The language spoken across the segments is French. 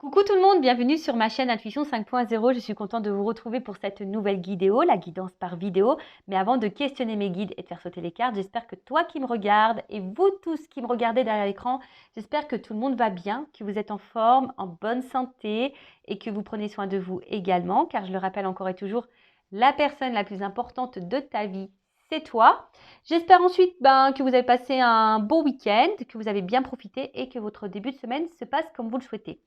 Coucou tout le monde, bienvenue sur ma chaîne Intuition 5.0. Je suis contente de vous retrouver pour cette nouvelle vidéo, la guidance par vidéo. Mais avant de questionner mes guides et de faire sauter les cartes, j'espère que toi qui me regardes et vous tous qui me regardez derrière l'écran, j'espère que tout le monde va bien, que vous êtes en forme, en bonne santé et que vous prenez soin de vous également. Car je le rappelle encore et toujours, la personne la plus importante de ta vie, c'est toi. J'espère ensuite que vous avez passé un bon week-end, que vous avez bien profité et que votre début de semaine se passe comme vous le souhaitez.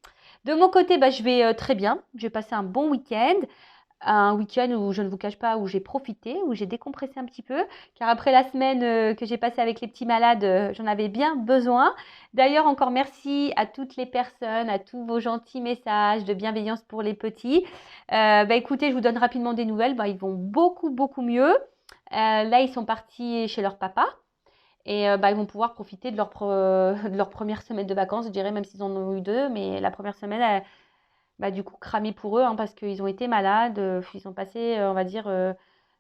De mon côté, je vais très bien. J'ai passé un week-end où je ne vous cache pas, où j'ai profité, où j'ai décompressé un petit peu, car après la semaine que j'ai passée avec les petits malades, j'en avais bien besoin. D'ailleurs, encore merci à toutes les personnes, à tous vos gentils messages de bienveillance pour les petits. Écoutez, je vous donne rapidement des nouvelles. Ils vont beaucoup, beaucoup mieux. Là, ils sont partis chez leur papa. Et ils vont pouvoir profiter de de leur première semaine de vacances, je dirais, même s'ils en ont eu deux. Mais la première semaine, du coup, cramée pour eux, hein, parce qu'ils ont été malades. Ils ont passé, on va dire,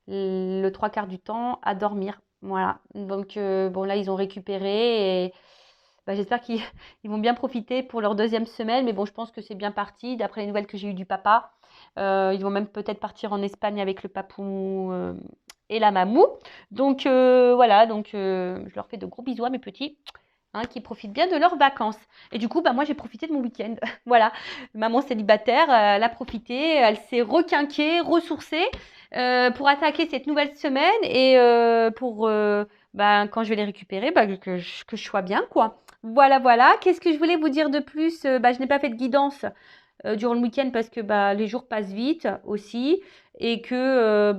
le trois quarts du temps à dormir. Voilà. Donc, bon, là, ils ont récupéré et j'espère qu'ils ils vont bien profiter pour leur deuxième semaine. Mais bon, je pense que c'est bien parti. D'après les nouvelles que j'ai eues du papa, ils vont même peut-être partir en Espagne avec le papou et la mamou. Donc, voilà. Donc, je leur fais de gros bisous à mes petits. Hein, qui profitent bien de leurs vacances. Et du coup, moi, j'ai profité de mon week-end. Voilà, maman célibataire, elle a profité, elle s'est requinquée, ressourcée pour attaquer cette nouvelle semaine et pour, quand je vais les récupérer, que je sois bien, quoi. Voilà, voilà. Qu'est-ce que je voulais vous dire de plus? Je n'ai pas fait de guidance durant le week-end parce que les jours passent vite aussi et que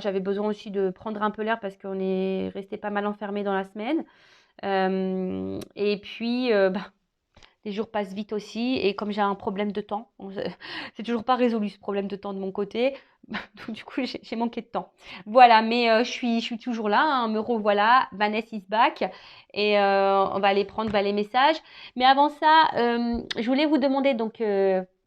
j'avais besoin aussi de prendre un peu l'air parce qu'on est resté pas mal enfermé dans la semaine. Et puis, les jours passent vite aussi. Et comme j'ai un problème de temps, c'est toujours pas résolu ce problème de temps de mon côté. Donc, du coup, j'ai manqué de temps. Voilà, mais je suis toujours là. Hein, me revoilà. Vanessa is back. Et on va aller prendre les messages. Mais avant ça, je voulais vous demander, donc,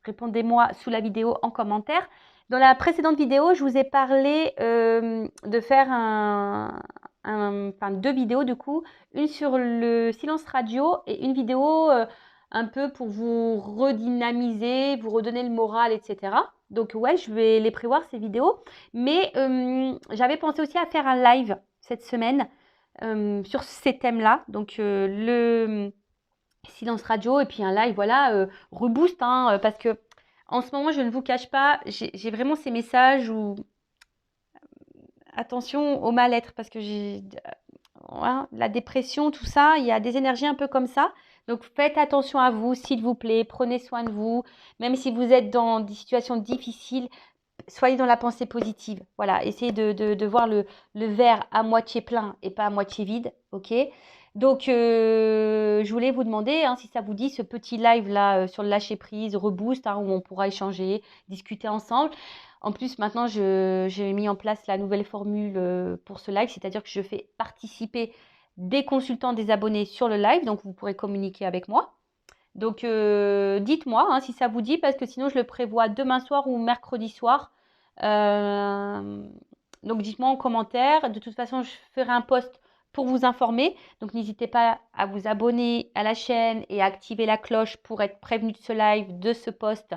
répondez-moi sous la vidéo en commentaire. Dans la précédente vidéo, je vous ai parlé de faire deux vidéos du coup, une sur le silence radio et une vidéo un peu pour vous redynamiser, vous redonner le moral, etc. Donc ouais, je vais les prévoir ces vidéos. Mais j'avais pensé aussi à faire un live cette semaine sur ces thèmes-là. Donc le silence radio et puis un live, voilà, reboost, hein, parce que en ce moment, je ne vous cache pas, j'ai vraiment ces messages où attention au mal-être parce que j'ai la dépression, tout ça, il y a des énergies un peu comme ça. Donc faites attention à vous, s'il vous plaît, prenez soin de vous. Même si vous êtes dans des situations difficiles, soyez dans la pensée positive. Voilà, essayez de voir le verre à moitié plein et pas à moitié vide, ok? Donc, je voulais vous demander si ça vous dit ce petit live là sur le lâcher prise, reboost, où on pourra échanger, discuter ensemble. En plus, maintenant, j'ai mis en place la nouvelle formule pour ce live, c'est-à-dire que je fais participer des consultants, des abonnés sur le live, donc vous pourrez communiquer avec moi. Donc, dites-moi si ça vous dit, parce que sinon, je le prévois demain soir ou mercredi soir. Donc, dites-moi en commentaire. De toute façon, je ferai un post pour vous informer. Donc, n'hésitez pas à vous abonner à la chaîne et à activer la cloche pour être prévenu de ce live, de ce post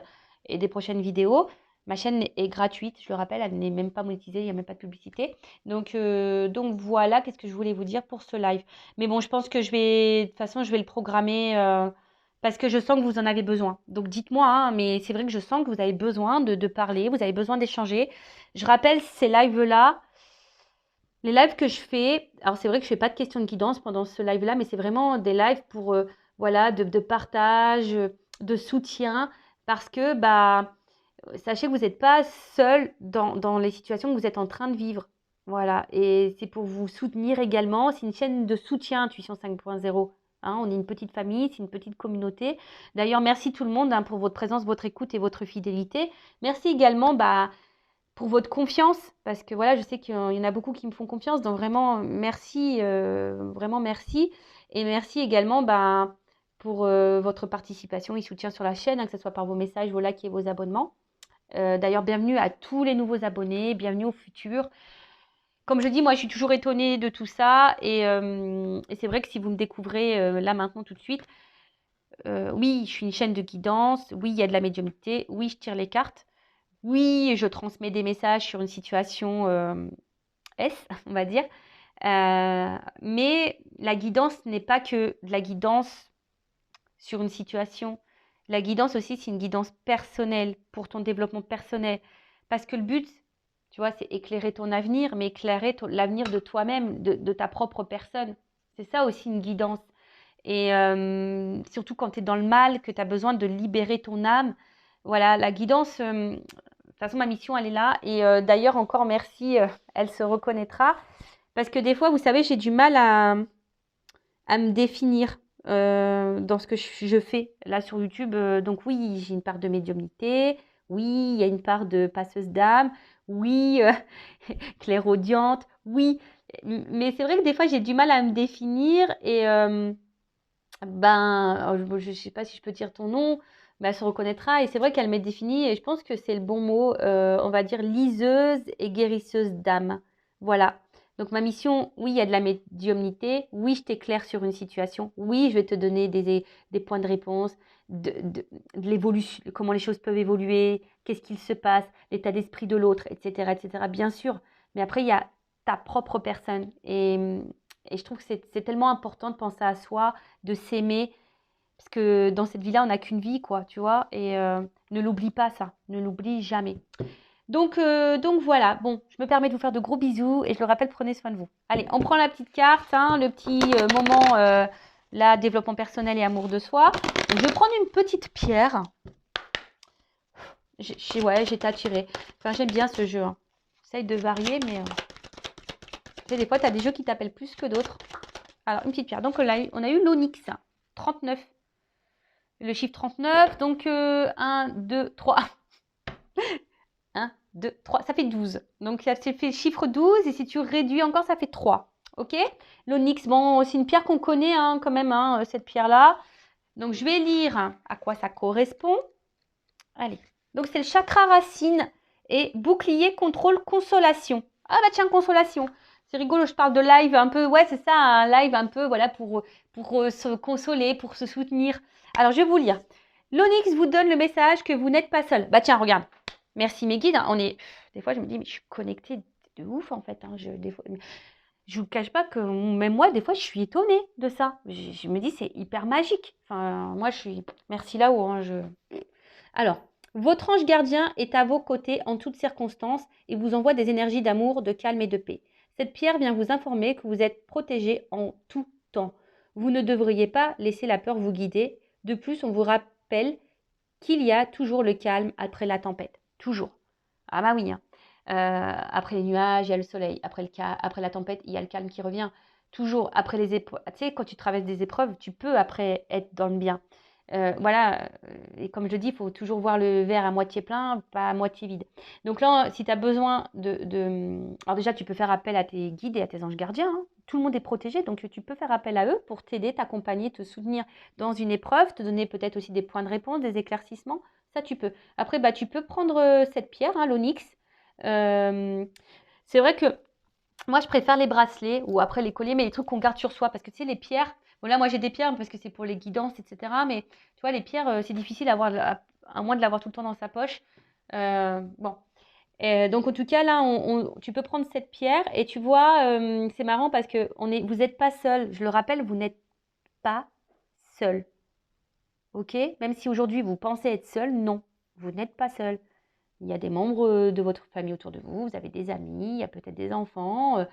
et des prochaines vidéos. Ma chaîne est gratuite, je le rappelle, elle n'est même pas monétisée, il n'y a même pas de publicité. Donc voilà, qu'est-ce que je voulais vous dire pour ce live. Mais bon, je pense que de toute façon, je vais le programmer parce que je sens que vous en avez besoin. Donc dites-moi, mais c'est vrai que je sens que vous avez besoin de parler, vous avez besoin d'échanger. Je rappelle ces lives-là, les lives que je fais, alors c'est vrai que je ne fais pas de questions de guidance pendant ce live-là, mais c'est vraiment des lives pour, voilà, de partage, de soutien, parce que, sachez que vous n'êtes pas seul dans les situations que vous êtes en train de vivre. Voilà, et c'est pour vous soutenir également. C'est une chaîne de soutien Intuition 5.0. Hein, on est une petite famille, c'est une petite communauté. D'ailleurs, merci tout le monde pour votre présence, votre écoute et votre fidélité. Merci également pour votre confiance, parce que voilà, je sais qu'il y en a beaucoup qui me font confiance. Donc vraiment, merci, vraiment merci. Et merci également pour votre participation et soutien sur la chaîne, que ce soit par vos messages, vos likes et vos abonnements. D'ailleurs, bienvenue à tous les nouveaux abonnés, bienvenue aux futurs. Comme je dis, moi, je suis toujours étonnée de tout ça. Et c'est vrai que si vous me découvrez là maintenant tout de suite, oui, je suis une chaîne de guidance. Oui, il y a de la médiumnité. Oui, je tire les cartes. Oui, je transmets des messages sur une situation S, on va dire. Mais la guidance n'est pas que de la guidance sur une situation. La guidance aussi, c'est une guidance personnelle pour ton développement personnel. Parce que le but, tu vois, c'est éclairer ton avenir, mais éclairer l'avenir de toi-même, de ta propre personne. C'est ça aussi une guidance. Et surtout quand tu es dans le mal, que tu as besoin de libérer ton âme. Voilà, la guidance, de toute façon, ma mission, elle est là. Et d'ailleurs, encore merci, elle se reconnaîtra. Parce que des fois, vous savez, j'ai du mal à me définir dans ce que je fais là sur YouTube. Donc oui, j'ai une part de médiumnité. Oui, il y a une part de passeuse d'âme. Oui, clairaudiente. Oui. Mais c'est vrai que des fois, j'ai du mal à me définir. Et je ne sais pas si je peux dire ton nom, mais elle se reconnaîtra. Et c'est vrai qu'elle m'est définie. Et je pense que c'est le bon mot. On va dire liseuse et guérisseuse d'âme. Voilà. Donc ma mission, oui, il y a de la médiumnité, oui, je t'éclaire sur une situation, oui, je vais te donner des points de réponse, de l'évolution, comment les choses peuvent évoluer, qu'est-ce qu'il se passe, l'état d'esprit de l'autre, etc., etc., bien sûr. Mais après, il y a ta propre personne. Et je trouve que c'est tellement important de penser à soi, de s'aimer, parce que dans cette vie-là, on n'a qu'une vie, quoi, tu vois, et ne l'oublie pas ça, ne l'oublie jamais. Donc voilà, bon, je me permets de vous faire de gros bisous et je le rappelle, prenez soin de vous. Allez, on prend la petite carte, hein, le petit moment, là, développement personnel et amour de soi. Donc, je vais prendre une petite pierre. Ouais, j'ai été attirée. Enfin, j'aime bien ce jeu. Hein. J'essaye de varier, mais tu sais, des fois, tu as des jeux qui t'appellent plus que d'autres. Alors, une petite pierre. Donc, on a eu l'onyx, 39. Le chiffre 39, donc 1, 2, 3. 1, 2, 3, ça fait 12. Donc ça fait le chiffre 12 et si tu réduis encore, ça fait 3. Ok? L'onyx, bon, c'est une pierre qu'on connaît hein, quand même, hein, cette pierre-là. Donc je vais lire à quoi ça correspond. Allez. Donc c'est le chakra racine et bouclier, contrôle, consolation. Ah bah tiens, consolation. C'est rigolo, je parle de live un peu. Ouais, c'est ça, un live un peu, voilà, pour se consoler, pour se soutenir. Alors je vais vous lire. L'onyx vous donne le message que vous n'êtes pas seul. Bah tiens, regarde. Merci mes guides. On est. Des fois, je me dis, mais je suis connectée de ouf en fait. Hein. Je vous cache pas que même moi, des fois, je suis étonnée de ça. Je me dis, c'est hyper magique. Enfin, moi, je suis. Merci là-haut. Hein, Alors, votre ange gardien est à vos côtés en toutes circonstances et vous envoie des énergies d'amour, de calme et de paix. Cette pierre vient vous informer que vous êtes protégé en tout temps. Vous ne devriez pas laisser la peur vous guider. De plus, on vous rappelle qu'il y a toujours le calme après la tempête. Toujours. Ah bah oui. Hein. Après les nuages, il y a le soleil. Après la tempête, il y a le calme qui revient. Toujours. Après les épreuves. Tu sais, quand tu traverses des épreuves, tu peux après être dans le bien. Voilà. Et comme je dis, il faut toujours voir le verre à moitié plein, pas à moitié vide. Donc là, si tu as besoin Alors déjà, tu peux faire appel à tes guides et à tes anges gardiens. Hein. Tout le monde est protégé, donc tu peux faire appel à eux pour t'aider, t'accompagner, te soutenir dans une épreuve, te donner peut-être aussi des points de réponse, des éclaircissements. Ça, tu peux. Après, bah, tu peux prendre cette pierre, hein, l'onyx. C'est vrai que moi, je préfère les bracelets ou après les colliers, mais les trucs qu'on garde sur soi. Parce que tu sais, les pierres, bon là, moi j'ai des pierres parce que c'est pour les guidances, etc. Mais tu vois, les pierres, c'est difficile à moins de l'avoir tout le temps dans sa poche. Bon. Donc en tout cas, là, tu peux prendre cette pierre et tu vois, c'est marrant parce que vous n'êtes pas seul. Je le rappelle, vous n'êtes pas seul. Ok? Même si aujourd'hui vous pensez être seul, non, vous n'êtes pas seul. Il y a des membres de votre famille autour de vous, vous avez des amis, il y a peut-être des enfants.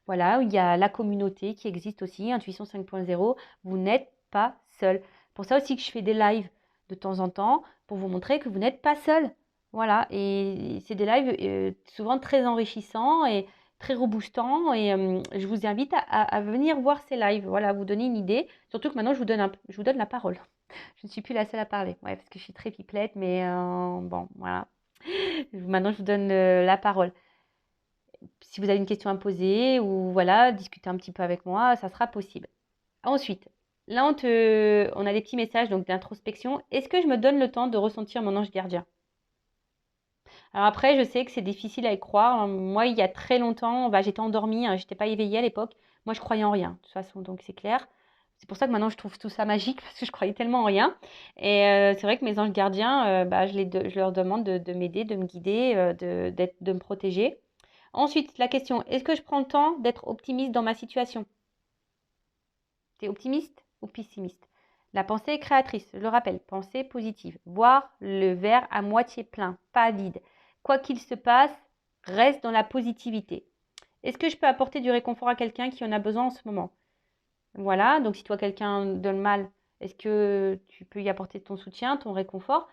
Voilà, il y a la communauté qui existe aussi, Intuition 5.0. Vous n'êtes pas seul. Pour ça aussi que je fais des lives de temps en temps pour vous montrer que vous n'êtes pas seul. Voilà, et c'est des lives souvent très enrichissants et très reboostants. Et je vous invite à venir voir ces lives. Voilà, vous donner une idée. Surtout que maintenant, je vous donne la parole. Je ne suis plus la seule à parler. Ouais, parce que je suis très pipelette, mais bon, voilà. Maintenant, je vous donne la parole. Si vous avez une question à me poser ou voilà, discuter un petit peu avec moi, ça sera possible. Ensuite, là, on a des petits messages donc d'introspection. Est-ce que je me donne le temps de ressentir mon ange gardien? Alors après, je sais que c'est difficile à y croire. Moi, il y a très longtemps, j'étais endormie, hein, j'étais pas éveillée à l'époque. Moi, je croyais en rien, de toute façon, donc c'est clair. C'est pour ça que maintenant je trouve tout ça magique parce que je croyais tellement en rien. Et c'est vrai que mes anges gardiens, bah, je leur demande de m'aider, de me guider, de me protéger. Ensuite, la question, est-ce que je prends le temps d'être optimiste dans ma situation? T'es optimiste ou pessimiste? La pensée est créatrice, je le rappelle, pensée positive. Voir le verre à moitié plein, pas vide. Quoi qu'il se passe, reste dans la positivité. Est-ce que je peux apporter du réconfort à quelqu'un qui en a besoin en ce moment? Voilà, donc si toi quelqu'un donne mal, est-ce que tu peux y apporter ton soutien, ton réconfort?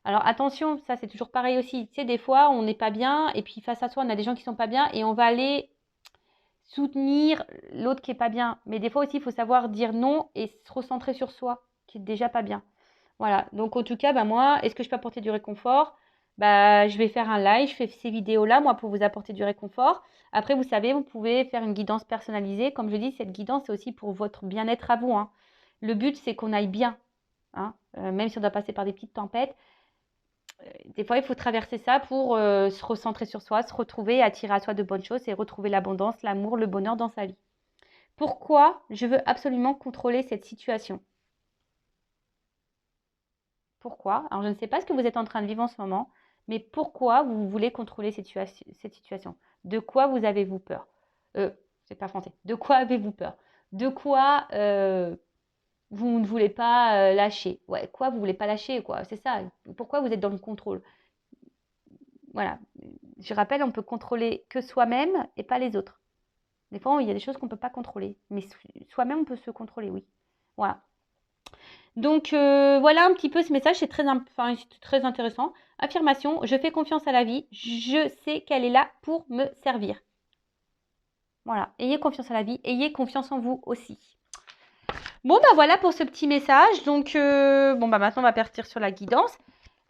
Alors attention, ça c'est toujours pareil aussi. Tu sais, des fois on n'est pas bien et puis face à soi on a des gens qui sont pas bien et on va aller soutenir l'autre qui est pas bien. Mais des fois aussi il faut savoir dire non et se recentrer sur soi, qui est déjà pas bien. Voilà, donc en tout cas, bah moi, est-ce que je peux apporter du réconfort? Bah, je vais faire un live, je fais ces vidéos-là, moi, pour vous apporter du réconfort. Après, vous savez, vous pouvez faire une guidance personnalisée. Comme je dis, cette guidance, c'est aussi pour votre bien-être à vous, hein. Le but, c'est qu'on aille bien, hein. Même si on doit passer par des petites tempêtes. Des fois, il faut traverser ça pour se recentrer sur soi, se retrouver, attirer à soi de bonnes choses et retrouver l'abondance, l'amour, le bonheur dans sa vie. Pourquoi je veux absolument contrôler cette situation? Pourquoi? Alors, je ne sais pas ce que vous êtes en train de vivre en ce moment, mais pourquoi vous voulez contrôler cette situation? De quoi vous avez-vous peur? Euh, c'est pas français. De quoi avez-vous peur? De quoi vous ne voulez pas lâcher? Ouais, quoi vous voulez pas lâcher, quoi? C'est ça. Pourquoi vous êtes dans le contrôle? Voilà. Je rappelle, on peut contrôler que soi-même et pas les autres. Des fois, il y a des choses qu'on ne peut pas contrôler, mais soi-même, on peut se contrôler, oui. Voilà. Donc voilà un petit peu ce message, c'est très intéressant. Affirmation, je fais confiance à la vie, je sais qu'elle est là pour me servir. Voilà, ayez confiance à la vie, ayez confiance en vous aussi. Bon bah voilà pour ce petit message. Donc bon bah maintenant on va partir sur la guidance.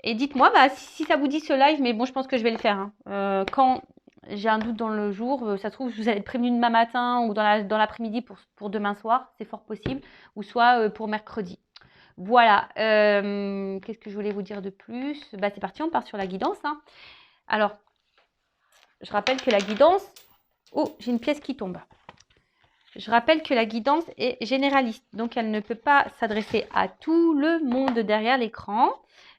Et dites-moi bah, si ça vous dit ce live, mais bon je pense que je vais le faire, hein. Quand j'ai un doute dans le jour, ça se trouve vous allez être prévenu demain matin ou dans l'après-midi pour demain soir, c'est fort possible, ou soit pour mercredi. Voilà, qu'est-ce que je voulais vous dire de plus? Bah, c'est parti, on part sur la guidance, hein. Alors, je rappelle que la guidance... Oh, j'ai une pièce qui tombe. Je rappelle que la guidance est généraliste, donc elle ne peut pas s'adresser à tout le monde derrière l'écran.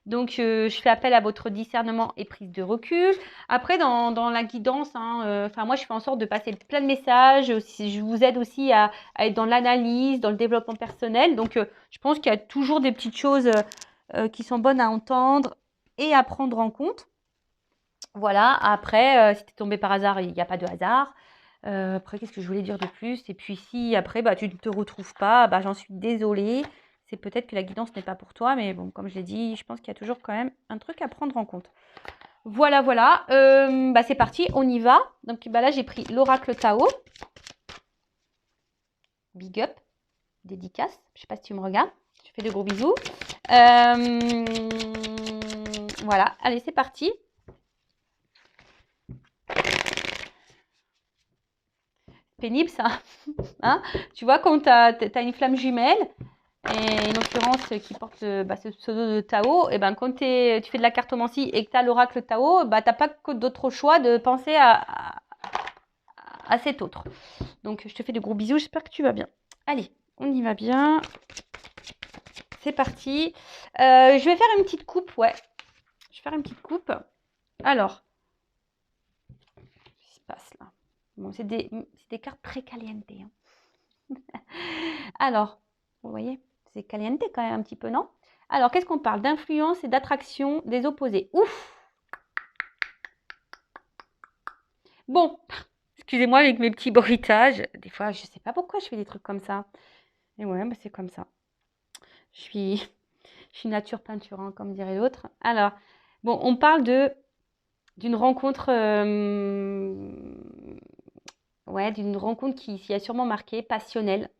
Donc, je fais appel à votre discernement et prise de recul. Après, dans la guidance, hein, moi, je fais en sorte de passer plein de messages. Je vous aide aussi à être dans l'analyse, dans le développement personnel. Donc, je pense qu'il y a toujours des petites choses qui sont bonnes à entendre et à prendre en compte. Voilà, après, si tu es tombé par hasard, il n'y a pas de hasard. Après, qu'est-ce que je voulais dire de plus? Et puis si après, bah, tu ne te retrouves pas, bah, j'en suis désolée. C'est peut-être que la guidance n'est pas pour toi, mais bon, comme je l'ai dit, je pense qu'il y a toujours quand même un truc à prendre en compte. Voilà, voilà. Bah, c'est parti, on y va. Donc bah, là, j'ai pris l'oracle Tao. Big up, dédicace. Je ne sais pas si tu me regardes. Je fais de gros bisous. Voilà, allez, c'est parti. Pénible ça, hein? Tu vois, quand tu as une flamme jumelle, et une occurrence qui porte ce pseudo de Tao, et ben quand tu fais de la cartomancie et que tu as l'oracle Tao, bah, tu n'as pas d'autre choix de penser à cet autre. Donc je te fais de gros bisous, j'espère que tu vas bien. Allez, on y va bien. C'est parti. Je vais faire une petite coupe, ouais. Je vais faire une petite coupe. Alors, qu'est-ce qui se passe là? Bon, c'est des cartes très caliente, hein. Alors, vous voyez, c'est caliente quand même un petit peu, non? Alors, qu'est-ce qu'on parle? D'influence et d'attraction des opposés. Ouf! Bon, excusez-moi avec mes petits bruitages. Des fois, je ne sais pas pourquoi je fais des trucs comme ça. Et ouais, bah, c'est comme ça. Je suis nature peinture, hein, comme dirait l'autre. Alors, bon, on parle d'une rencontre, ouais, d'une rencontre qui s'y a sûrement marqué, passionnelle.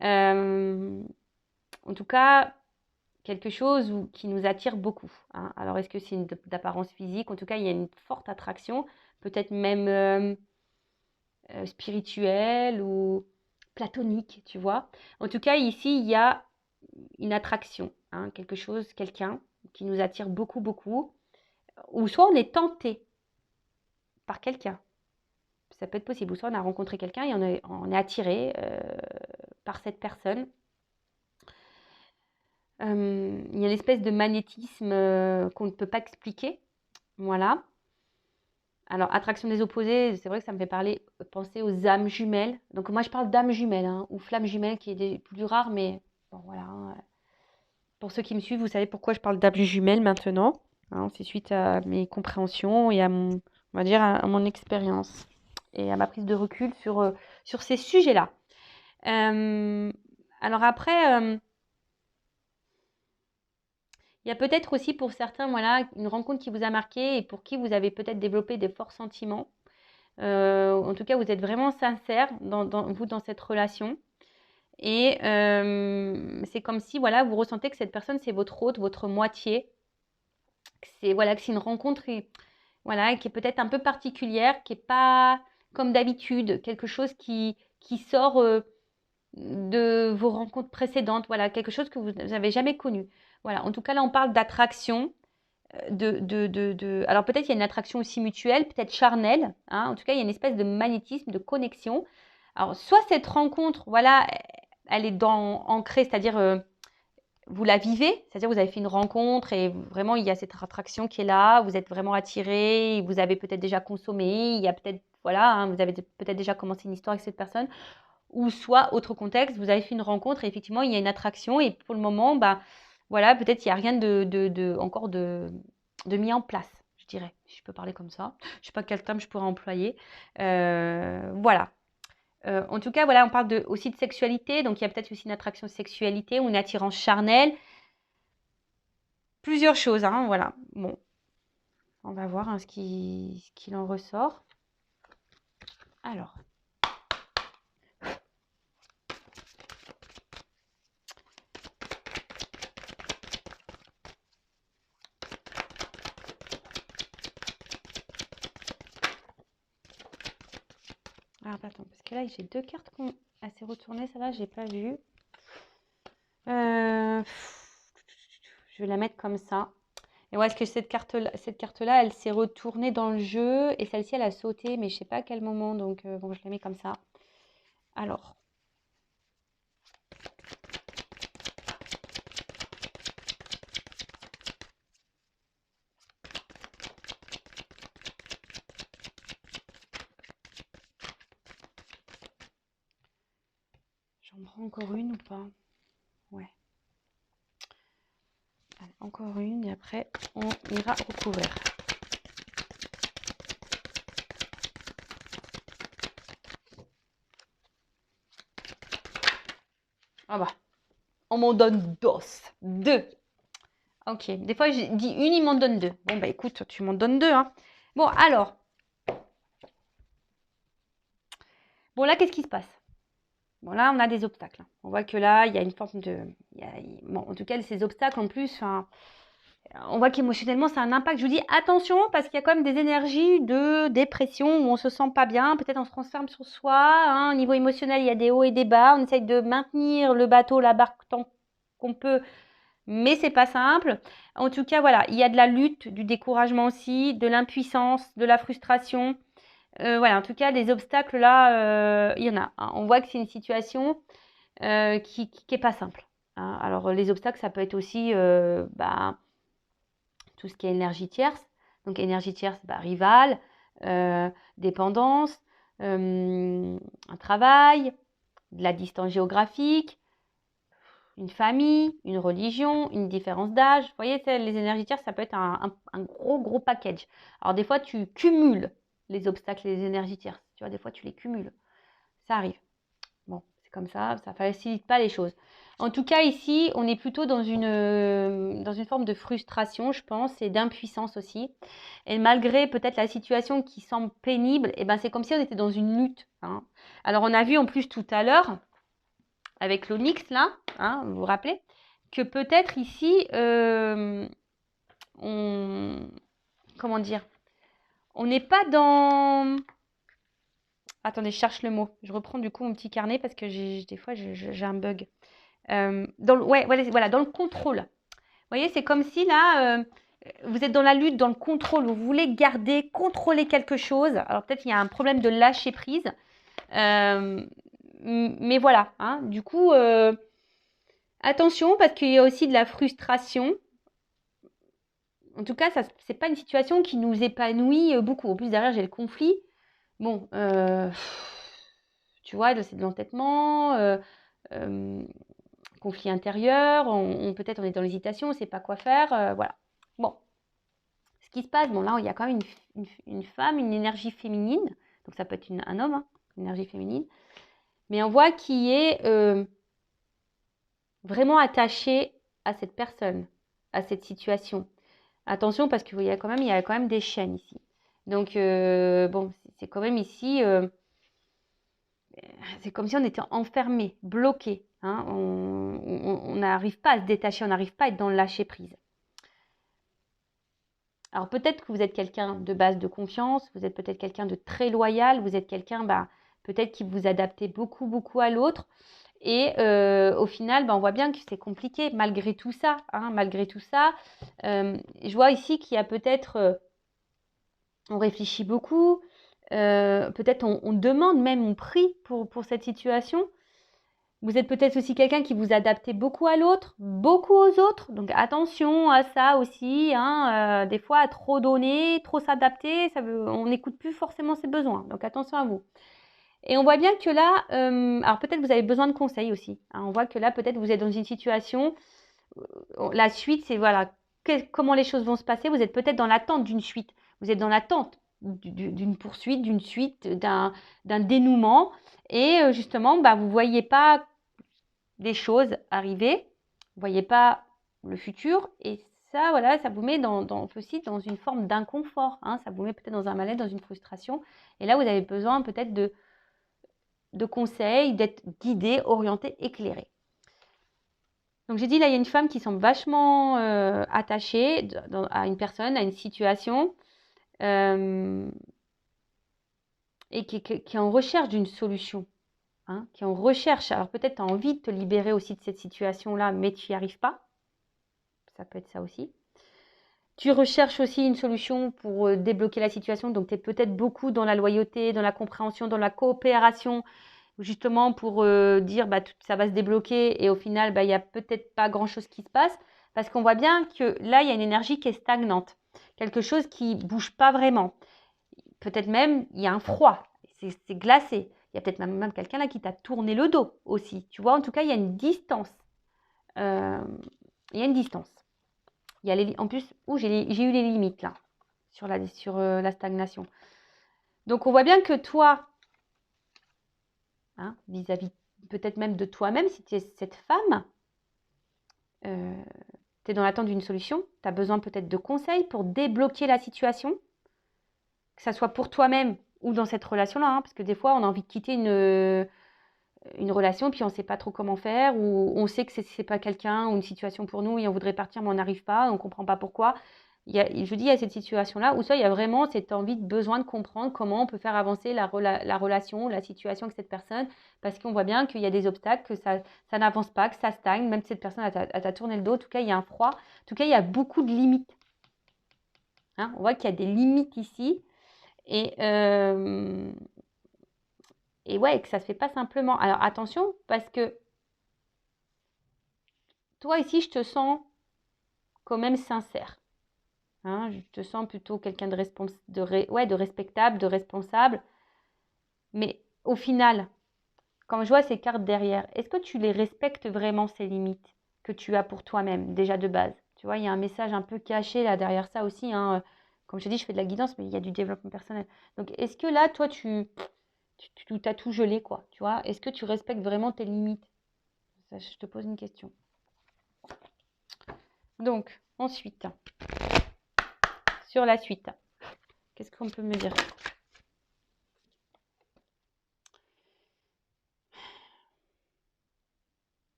En tout cas, quelque chose qui nous attire beaucoup, hein. Alors, est-ce que c'est d'apparence physique? En tout cas, il y a une forte attraction, peut-être même spirituelle ou platonique, tu vois. En tout cas, ici, il y a une attraction, hein, quelque chose, quelqu'un qui nous attire beaucoup, beaucoup. Ou soit on est tenté par quelqu'un. Ça peut être possible. Ou soit on a rencontré quelqu'un et on est attiré par cette personne. Il y a une espèce de magnétisme qu'on ne peut pas expliquer. Voilà. Alors, attraction des opposés, c'est vrai que ça me fait penser aux âmes jumelles. Donc, moi, je parle d'âmes jumelles, hein, ou flammes jumelles, qui est plus rare, mais bon, voilà. Hein. Pour ceux qui me suivent, vous savez pourquoi je parle d'âmes jumelles maintenant. Hein, c'est suite à mes compréhensions et à mon, on va dire, à mon expérience et à ma prise de recul sur ces sujets-là. Alors après, il y a peut-être aussi pour certains, voilà, une rencontre qui vous a marqué et pour qui vous avez peut-être développé des forts sentiments. En tout cas, vous êtes vraiment sincère dans cette relation. Et c'est comme si, voilà, vous ressentez que cette personne, c'est votre hôte, votre moitié. Que c'est une rencontre voilà, qui est peut-être un peu particulière, qui n'est pas comme d'habitude, quelque chose qui sort de vos rencontres précédentes, voilà, quelque chose que vous n'avez jamais connu. Voilà, en tout cas, là, on parle d'attraction. Alors peut-être il y a une attraction aussi mutuelle, peut-être charnelle. Hein. En tout cas, il y a une espèce de magnétisme, de connexion. Alors soit cette rencontre, voilà, elle est ancrée, c'est-à-dire vous la vivez, c'est-à-dire vous avez fait une rencontre et vraiment il y a cette attraction qui est là, vous êtes vraiment attiré, vous avez peut-être déjà consommé, il y a peut-être, voilà, hein, vous avez peut-être déjà commencé une histoire avec cette personne. Ou soit, autre contexte, vous avez fait une rencontre et effectivement, il y a une attraction et pour le moment, bah, voilà, peut-être il n'y a rien encore de mis en place, je dirais, si je peux parler comme ça. Je ne sais pas quel terme je pourrais employer. Voilà. En tout cas, voilà, on parle aussi de sexualité, donc il y a peut-être aussi une attraction de sexualité ou une attirance charnelle. Plusieurs choses, hein, voilà. Bon, on va voir hein, ce qu'il en ressort. Alors. Alors, attends, parce que là, j'ai deux cartes qui ont assez retourné. Celle-là, je n'ai pas vu. Je vais la mettre comme ça. Et ouais, est-ce que cette carte-là, elle s'est retournée dans le jeu et celle-ci, elle a sauté, mais je ne sais pas à quel moment. Donc, bon, je la mets comme ça. Alors. J'en prends encore une ou pas? Ouais. Allez, encore une et après, on ira recouvrir. Ah bah, on m'en donne deux. Ok, des fois je dis une, il m'en donne deux. Bon bah écoute, tu m'en donnes deux. Hein. Bon alors. Bon là, qu'est-ce qui se passe? Bon là, on a des obstacles. On voit que là, il y a une forme de... Bon, en tout cas, ces obstacles en plus, on voit qu'émotionnellement, c'est un impact. Je vous dis attention parce qu'il y a quand même des énergies de dépression où on se sent pas bien. Peut-être on se renferme sur soi. Hein. Au niveau émotionnel, il y a des hauts et des bas. On essaye de maintenir le bateau, la barque tant qu'on peut, mais c'est pas simple. En tout cas, voilà, il y a de la lutte, du découragement aussi, de l'impuissance, de la frustration. Voilà, en tout cas, les obstacles là, il y en a. Hein. On voit que c'est une situation qui n'est pas simple. Hein. Alors, les obstacles, ça peut être aussi tout ce qui est énergie tierce. Donc, énergie tierce, rival, dépendance, un travail, de la distance géographique, une famille, une religion, une différence d'âge. Vous voyez, les énergies tierces, ça peut être un gros package. Alors, des fois, tu cumules les obstacles et les énergies tierces. Tu vois, des fois, tu les cumules. Ça arrive. Bon, c'est comme ça ne facilite pas les choses. En tout cas, ici, on est plutôt dans une forme de frustration, je pense, et d'impuissance aussi. Et malgré peut-être la situation qui semble pénible, eh ben, c'est comme si on était dans une lutte. Hein. Alors, on a vu en plus tout à l'heure, avec l'onyx, là, hein, vous vous rappelez, que peut-être ici, comment dire, on n'est pas dans... Attendez, je cherche le mot. Je reprends du coup mon petit carnet parce que des fois, j'ai un bug. Voilà, dans le contrôle. Vous voyez, c'est comme si là, vous êtes dans la lutte, dans le contrôle. Vous voulez garder, contrôler quelque chose. Alors peut-être qu'il y a un problème de lâcher prise. Mais voilà. Hein, du coup, Attention, parce qu'il y a aussi de la frustration. En tout cas, c'est pas une situation qui nous épanouit beaucoup. En plus, derrière, j'ai le conflit. Bon, tu vois, c'est de l'entêtement, conflit intérieur, peut-être on est dans l'hésitation, on ne sait pas quoi faire, voilà. Bon, ce qui se passe, bon là, il y a quand même une femme, une énergie féminine, donc ça peut être un homme, hein, une énergie féminine, mais on voit qui est vraiment attaché à cette personne, à cette situation. Attention, parce qu'il y a quand même des chaînes ici. Donc, bon, c'est quand même ici, c'est comme si on était enfermé, bloqué. Hein, on n'arrive pas à se détacher, on n'arrive pas à être dans le lâcher-prise. Alors peut-être que vous êtes quelqu'un de base de confiance, vous êtes peut-être quelqu'un de très loyal, vous êtes quelqu'un peut-être qui vous adaptez beaucoup, beaucoup à l'autre. Et au final, on voit bien que c'est compliqué malgré tout ça. Hein, malgré tout ça, je vois ici qu'il y a peut-être, on réfléchit beaucoup, peut-être on demande même, on prie pour cette situation. Vous êtes peut-être aussi quelqu'un qui vous adaptez beaucoup à l'autre, beaucoup aux autres. Donc attention à ça aussi. Hein, des fois, à trop donner, trop s'adapter, on n'écoute plus forcément ses besoins. Donc attention à vous. Et on voit bien que là, alors peut-être vous avez besoin de conseils aussi. Hein, on voit que là, peut-être vous êtes dans une situation. La suite, c'est voilà, comment les choses vont se passer. Vous êtes peut-être dans l'attente d'une suite. Vous êtes dans l'attente d'une poursuite, d'une suite, d'un dénouement. Et justement, vous ne voyez pas des choses arriver, vous ne voyez pas le futur. Et ça, voilà, ça vous met aussi dans une forme d'inconfort. Hein, ça vous met peut-être dans un malaise, dans une frustration. Et là, vous avez besoin peut-être de conseils, d'être guidé, orienté, éclairé. Donc j'ai dit, là, il y a une femme qui semble vachement attachée à une personne, à une situation, et qui est en recherche d'une solution, hein, qui est en recherche. Alors peut-être tu as envie de te libérer aussi de cette situation-là, mais tu n'y arrives pas. Ça peut être ça aussi. Tu recherches aussi une solution pour débloquer la situation, donc tu es peut-être beaucoup dans la loyauté, dans la compréhension, dans la coopération, justement pour dire ça va se débloquer et au final, il n'y a peut-être pas grand-chose qui se passe parce qu'on voit bien que là, il y a une énergie qui est stagnante, quelque chose qui ne bouge pas vraiment. Peut-être même, il y a un froid, c'est glacé. Il y a peut-être même quelqu'un là qui t'a tourné le dos aussi. Tu vois, en tout cas, il y a une distance. Il y a une distance. Il y a en plus, j'ai eu les limites là, sur la stagnation. Donc, on voit bien que toi, hein, vis-à-vis peut-être même de toi-même, si tu es cette femme, tu es dans l'attente d'une solution, tu as besoin peut-être de conseils pour débloquer la situation, que ça soit pour toi-même ou dans cette relation-là, hein, parce que des fois, on a envie de quitter une relation, puis on ne sait pas trop comment faire, ou on sait que ce n'est pas quelqu'un ou une situation pour nous, et on voudrait partir, mais on n'arrive pas, on ne comprend pas pourquoi. Je dis, il y a cette situation-là, où ça, il y a vraiment cette envie, besoin de comprendre comment on peut faire avancer la relation, la situation avec cette personne, parce qu'on voit bien qu'il y a des obstacles, que ça n'avance pas, que ça stagne, même si cette personne elle t'a tourné le dos, en tout cas, il y a un froid, en tout cas, il y a beaucoup de limites. Hein, on voit qu'il y a des limites ici, et ouais, que ça ne se fait pas simplement. Alors attention, parce que toi ici, je te sens quand même sincère. Hein, je te sens plutôt quelqu'un de respectable, de responsable. Mais au final, quand je vois ces cartes derrière, est-ce que tu les respectes vraiment, ces limites que tu as pour toi-même, déjà de base? Tu vois, il y a un message un peu caché là derrière ça aussi. Hein. Comme je te dis, je fais de la guidance, mais il y a du développement personnel. Donc, est-ce que là, toi, tu as tout gelé, quoi? Tu vois, est-ce que tu respectes vraiment tes limites? Ça, je te pose une question. Donc, ensuite, sur la suite, qu'est-ce qu'on peut me dire?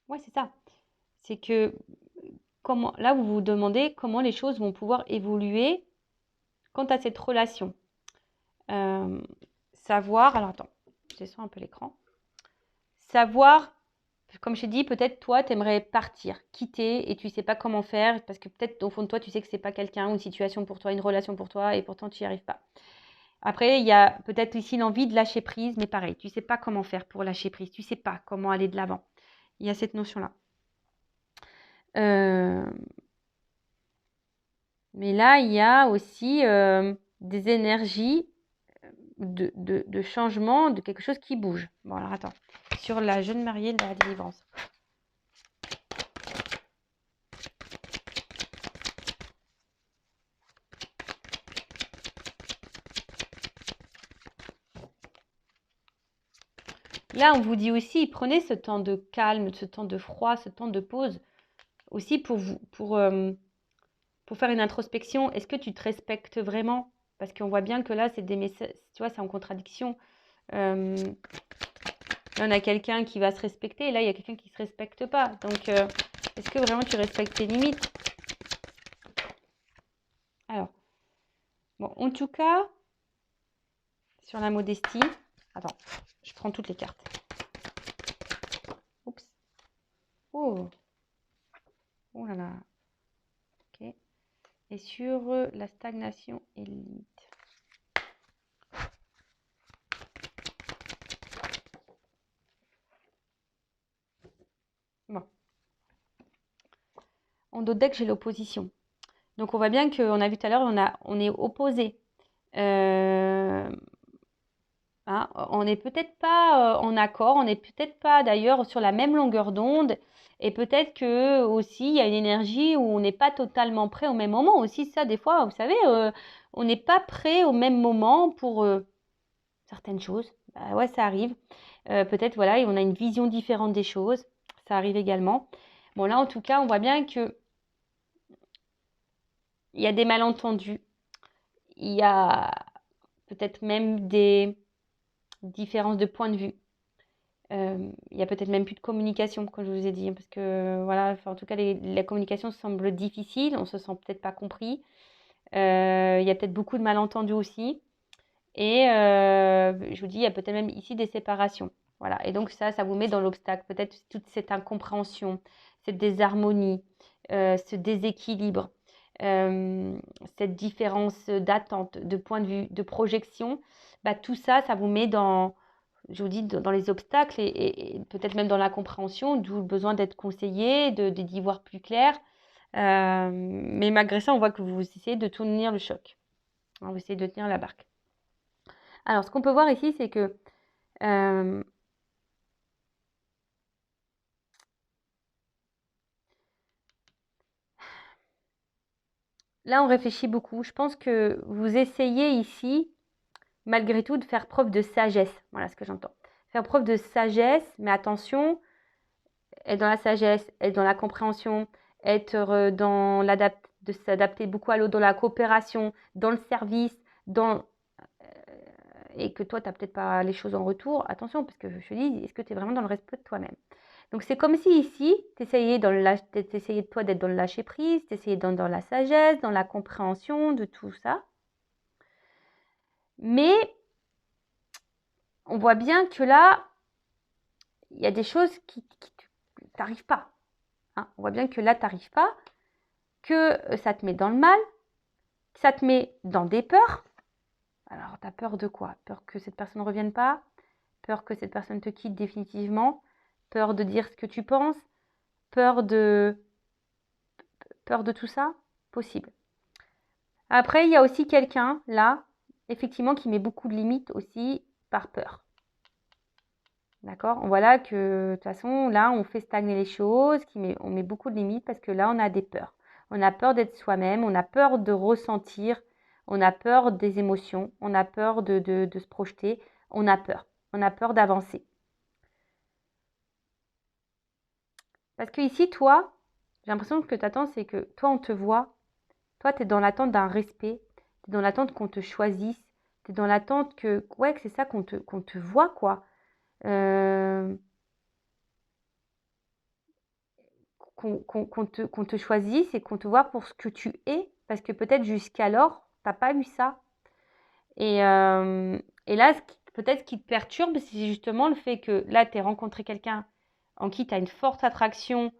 Ouais, c'est ça. C'est que là, vous vous demandez comment les choses vont pouvoir évoluer quant à cette relation. Savoir, alors attends, je descends un peu l'écran. Savoir, comme je t'ai dit, peut-être toi, tu aimerais partir, quitter et tu ne sais pas comment faire parce que peut-être au fond de toi, tu sais que ce n'est pas quelqu'un ou une situation pour toi, une relation pour toi et pourtant tu n'y arrives pas. Après, il y a peut-être ici l'envie de lâcher prise, mais pareil, tu ne sais pas comment faire pour lâcher prise, tu ne sais pas comment aller de l'avant. Il y a cette notion-là. Mais là, il y a aussi des énergies de changement, de quelque chose qui bouge. Bon, alors attends. Sur la jeune mariée de la délivrance. Là, on vous dit aussi, prenez ce temps de calme, ce temps de froid, ce temps de pause, aussi pour faire une introspection. Est-ce que tu te respectes vraiment? Parce qu'on voit bien que là, c'est des messages, tu vois, c'est en contradiction. Là, on a quelqu'un qui va se respecter, et là, il y a quelqu'un qui ne se respecte pas. Donc, est-ce que vraiment tu respectes tes limites? Alors, bon, en tout cas, sur la modestie, attends, je prends toutes les cartes. Oups. Oh. Oh là là. Ok. Et sur la stagnation et les limites. Bon. En dos de deck, j'ai l'opposition. Donc, on voit bien qu'on a vu tout à l'heure, on est opposé. Hein, on n'est peut-être pas en accord, on n'est peut-être pas d'ailleurs sur la même longueur d'onde. Et peut-être que aussi, il y a une énergie où on n'est pas totalement prêt au même moment. Aussi, ça, des fois, vous savez, on n'est pas prêt au même moment pour certaines choses. Bah ouais, ça arrive. Peut-être, voilà, on a une vision différente des choses. Ça arrive également. Bon, là, en tout cas, on voit bien que il y a des malentendus. Il y a peut-être même des différences de point de vue. Il y a peut-être même plus de communication, comme je vous ai dit, parce que voilà, enfin, en tout cas, la communication semble difficile, on se sent peut-être pas compris. Il y a peut-être beaucoup de malentendus aussi. Et je vous dis, il y a peut-être même ici des séparations. Voilà. Et donc ça vous met dans l'obstacle. Peut-être toute cette incompréhension, cette désharmonie, ce déséquilibre, cette différence d'attente, de point de vue, de projection. Bah, tout ça, ça vous met dans, je vous dis, dans les obstacles et peut-être même dans l'incompréhension, d'où le besoin d'être conseillé, d'y voir plus clair. Mais malgré ça, on voit que vous essayez de tenir le choc. Hein, vous essayez de tenir la barque. Alors, ce qu'on peut voir ici, c'est que là, on réfléchit beaucoup. Je pense que vous essayez ici, malgré tout, de faire preuve de sagesse. Voilà ce que j'entends. Faire preuve de sagesse, mais attention, être dans la sagesse, être dans la compréhension, être de s'adapter beaucoup à l'autre, dans la coopération, dans le service, et que toi, tu n'as peut-être pas les choses en retour. Attention, parce que je te dis, est-ce que tu es vraiment dans le respect de toi-même? Donc, c'est comme si ici, tu essayais de toi d'être dans le lâcher-prise, tu essayais dans la sagesse, dans la compréhension de tout ça. Mais on voit bien que là, il y a des choses qui t'arrivent pas. Hein. On voit bien que là, tu n'arrives pas, que ça te met dans le mal, que ça te met dans des peurs. Alors, tu as peur de quoi? Peur que cette personne ne revienne pas? Peur que cette personne te quitte définitivement? Peur de dire ce que tu penses? Peur de tout ça? Possible. Après, il y a aussi quelqu'un, là, effectivement, qui met beaucoup de limites aussi par peur. D'accord? On voit là que, de toute façon, là, on fait stagner les choses, on met beaucoup de limites parce que là, on a des peurs. On a peur d'être soi-même, on a peur de ressentir, on a peur des émotions, on a peur de se projeter, on a peur d'avancer. Parce que ici, toi, j'ai l'impression que tu attends, c'est que toi, on te voit, toi, tu es dans l'attente d'un respect, tu es dans l'attente qu'on te choisisse, tu es dans l'attente que c'est ça, qu'on te voit, quoi. Qu'on te choisisse et qu'on te voit pour ce que tu es, parce que peut-être jusqu'alors, tu n'as pas eu ça. Et là, peut-être ce qui te perturbe, c'est justement le fait que là, tu as rencontré quelqu'un en qui tu as une forte attraction.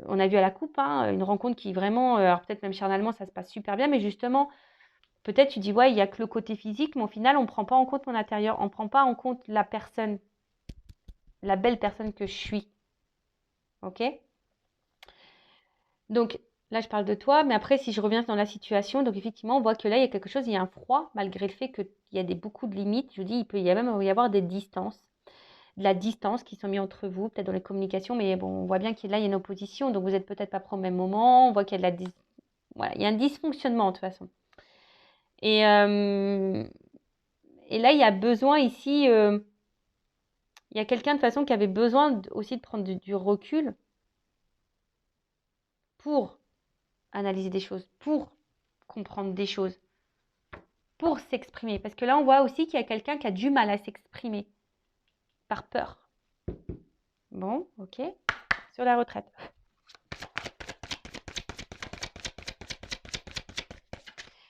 On a vu à la coupe, hein, une rencontre qui vraiment, alors peut-être même charnalement, ça se passe super bien, mais justement, peut-être tu dis, ouais, il n'y a que le côté physique, mais au final, on ne prend pas en compte mon intérieur, on ne prend pas en compte la personne, la belle personne que je suis. Ok? Donc là, je parle de toi, mais après, si je reviens dans la situation, donc effectivement, on voit que là, il y a quelque chose, il y a un froid, malgré le fait qu'il y a beaucoup de limites. Je vous dis, il peut y avoir même y avoir des distances, de la distance qui sont mises entre vous, peut-être dans les communications, mais bon, on voit bien qu'il là, il y a une opposition, donc vous n'êtes peut-être pas prêts au même moment, on voit qu'il y a voilà, il y a un dysfonctionnement de toute façon. Et, et là, il y a besoin ici, il y a quelqu'un de toute façon qui avait besoin aussi de prendre du recul pour analyser des choses, pour comprendre des choses, pour s'exprimer. Parce que là, on voit aussi qu'il y a quelqu'un qui a du mal à s'exprimer par peur. Bon, ok. Sur la retraite.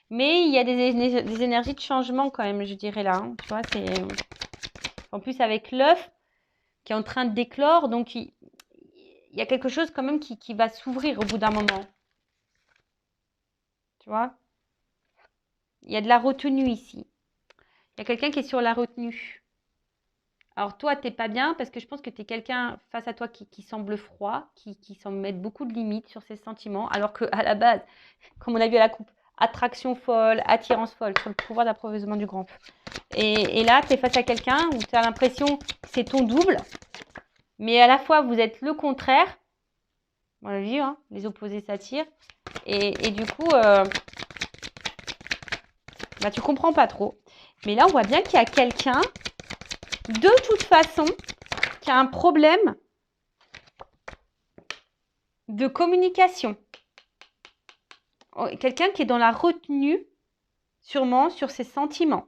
Mais il y a des énergies de changement quand même, je dirais là. Hein. Tu vois, c'est en plus avec l'œuf qui est en train de d'éclore, donc il y a quelque chose quand même qui va s'ouvrir au bout d'un moment. Tu vois, il y a de la retenue ici. Il y a quelqu'un qui est sur la retenue. Alors toi, t'es pas bien parce que je pense que tu es quelqu'un face à toi qui semble froid, qui semble mettre beaucoup de limites sur ses sentiments, alors qu'à la base, comme on a vu à la coupe, attraction folle, attirance folle sur le pouvoir d'approvisionnement du grand. Et là, tu es face à quelqu'un où tu as l'impression que c'est ton double, mais à la fois, vous êtes le contraire. On l'a vu, hein, les opposés s'attirent. Et du coup, bah, tu comprends pas trop. Mais là, on voit bien qu'il y a quelqu'un, de toute façon, qui a un problème de communication. Quelqu'un qui est dans la retenue, sûrement, sur ses sentiments.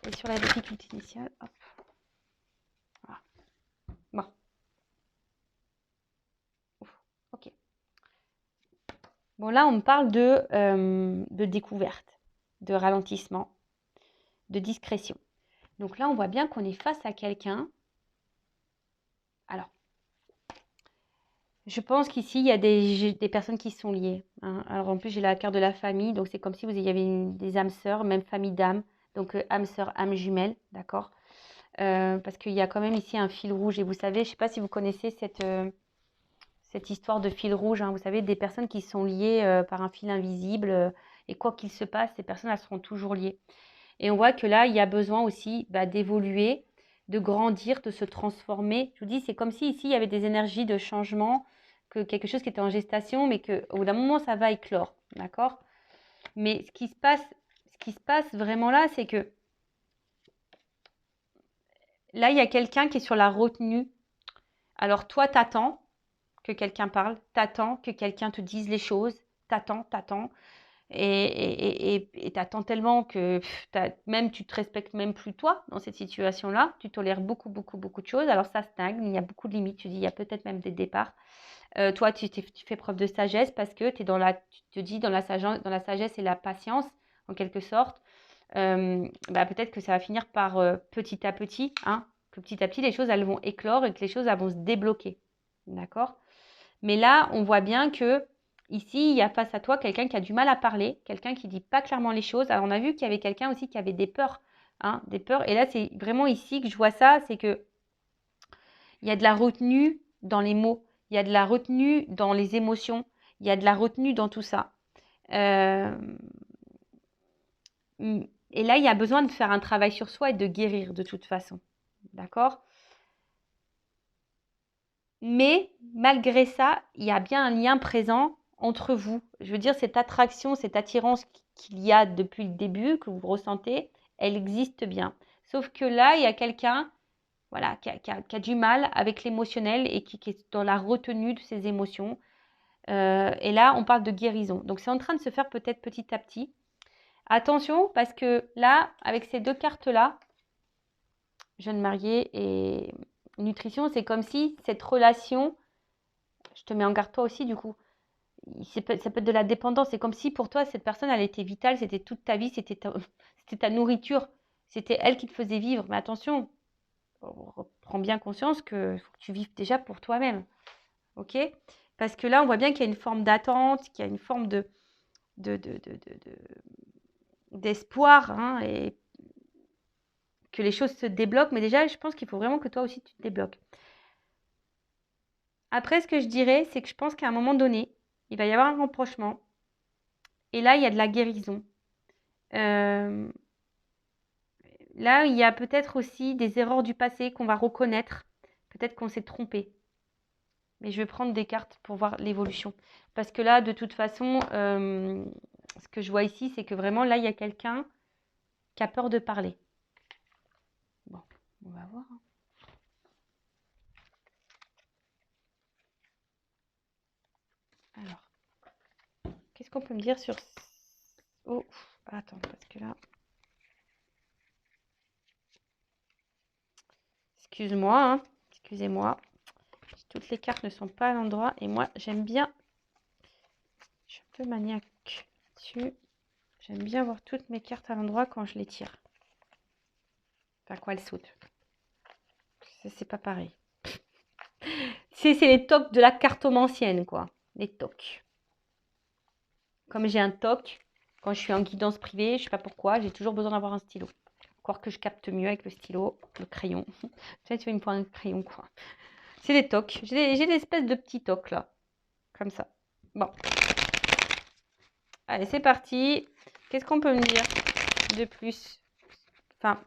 Et sur la difficulté initiale, hop. Voilà. Bon. Ouf. Ok. Bon, là, on me parle de découverte, de ralentissement, de discrétion. Donc là, on voit bien qu'on est face à quelqu'un. Alors, je pense qu'ici, il y a des personnes qui sont liées. Hein. Alors, en plus, j'ai la carte de la famille. Donc, c'est comme si vous y avait des âmes sœurs, même famille d'âmes. Donc, âme sœur, âme jumelle. D'accord. Parce qu'il y a quand même ici un fil rouge. Et vous savez, je ne sais pas si vous connaissez cette histoire de fil rouge. Hein. Vous savez, des personnes qui sont liées par un fil invisible. Et quoi qu'il se passe, ces personnes, elles seront toujours liées. Et on voit que là, il y a besoin aussi d'évoluer, de grandir, de se transformer. Je vous dis, c'est comme si ici, il y avait des énergies de changement, que quelque chose qui était en gestation, mais qu'au bout d'un moment, ça va éclore. D'accord? Mais ce qui se passe vraiment là, c'est que là, il y a quelqu'un qui est sur la retenue. Alors toi, t'attends que quelqu'un parle, t'attends que quelqu'un te dise les choses, t'attends. Et t'attends tellement que même tu te respectes même plus toi dans cette situation-là. Tu tolères beaucoup de choses. Alors ça stagne, il y a beaucoup de limites. Tu dis, il y a peut-être même des départs. Toi, tu fais preuve de sagesse parce que tu te dis dans la sagesse et la patience, en quelque sorte. Peut-être que ça va finir par petit à petit, hein, que petit à petit, les choses, elles vont éclore et que les choses, elles vont se débloquer. D'accord? Mais là, on voit bien que ici, il y a face à toi quelqu'un qui a du mal à parler, quelqu'un qui ne dit pas clairement les choses. Alors, on a vu qu'il y avait quelqu'un aussi qui avait des peurs, hein, des peurs. Et là, c'est vraiment ici que je vois ça, c'est que il y a de la retenue dans les mots, il y a de la retenue dans les émotions, il y a de la retenue dans tout ça. Euh, et là, il y a besoin de faire un travail sur soi et de guérir de toute façon. D'accord? Mais malgré ça, il y a bien un lien présent entre vous. Je veux dire, cette attraction, cette attirance qu'il y a depuis le début, que vous ressentez, elle existe bien. Sauf que là, il y a quelqu'un voilà, qui a du mal avec l'émotionnel et qui est dans la retenue de ses émotions. Et là, on parle de guérison. Donc, c'est en train de se faire peut-être petit à petit. Attention, parce que là, avec ces deux cartes-là, jeune marié et nutrition, c'est comme si cette relation, je te mets en garde toi aussi du coup, ça peut être de la dépendance. C'est comme si pour toi, cette personne, elle était vitale, c'était toute ta vie, c'était ta nourriture, c'était elle qui te faisait vivre. Mais attention, prends bien conscience qu'il faut que tu vives déjà pour toi-même. Ok? Parce que là, on voit bien qu'il y a une forme d'attente, qu'il y a une forme d'espoir, hein, et que les choses se débloquent. Mais déjà, je pense qu'il faut vraiment que toi aussi, tu te débloques. Après, ce que je dirais, c'est que je pense qu'à un moment donné, il va y avoir un rapprochement. Et là, il y a de la guérison. Euh, Là, il y a peut-être aussi des erreurs du passé qu'on va reconnaître. Peut-être qu'on s'est trompé. Mais je vais prendre des cartes pour voir l'évolution. Parce que là, de toute façon, ce que je vois ici, c'est que vraiment, là, il y a quelqu'un qui a peur de parler. Bon, on va voir. Alors, qu'est-ce qu'on peut me dire sur... Oh, attends, parce que là... Excuse-moi, hein. Excusez-moi. Toutes les cartes ne sont pas à l'endroit. Et moi, j'aime bien... Je suis un peu maniaque dessus. J'aime bien avoir toutes mes cartes à l'endroit quand je les tire. Enfin, quoi, elles sautent. C'est pas pareil. C'est les tocs de la cartomancienne, quoi. Les tocs. Comme j'ai un toc, quand je suis en guidance privée, je sais pas pourquoi, j'ai toujours besoin d'avoir un stylo. Encore que je capte mieux avec le stylo, le crayon. Tu vois, il me faut un crayon, quoi. C'est des tocs. J'ai des espèces de petits tocs, là. Comme ça. Bon. Allez, c'est parti. Qu'est-ce qu'on peut me dire de plus? Enfin,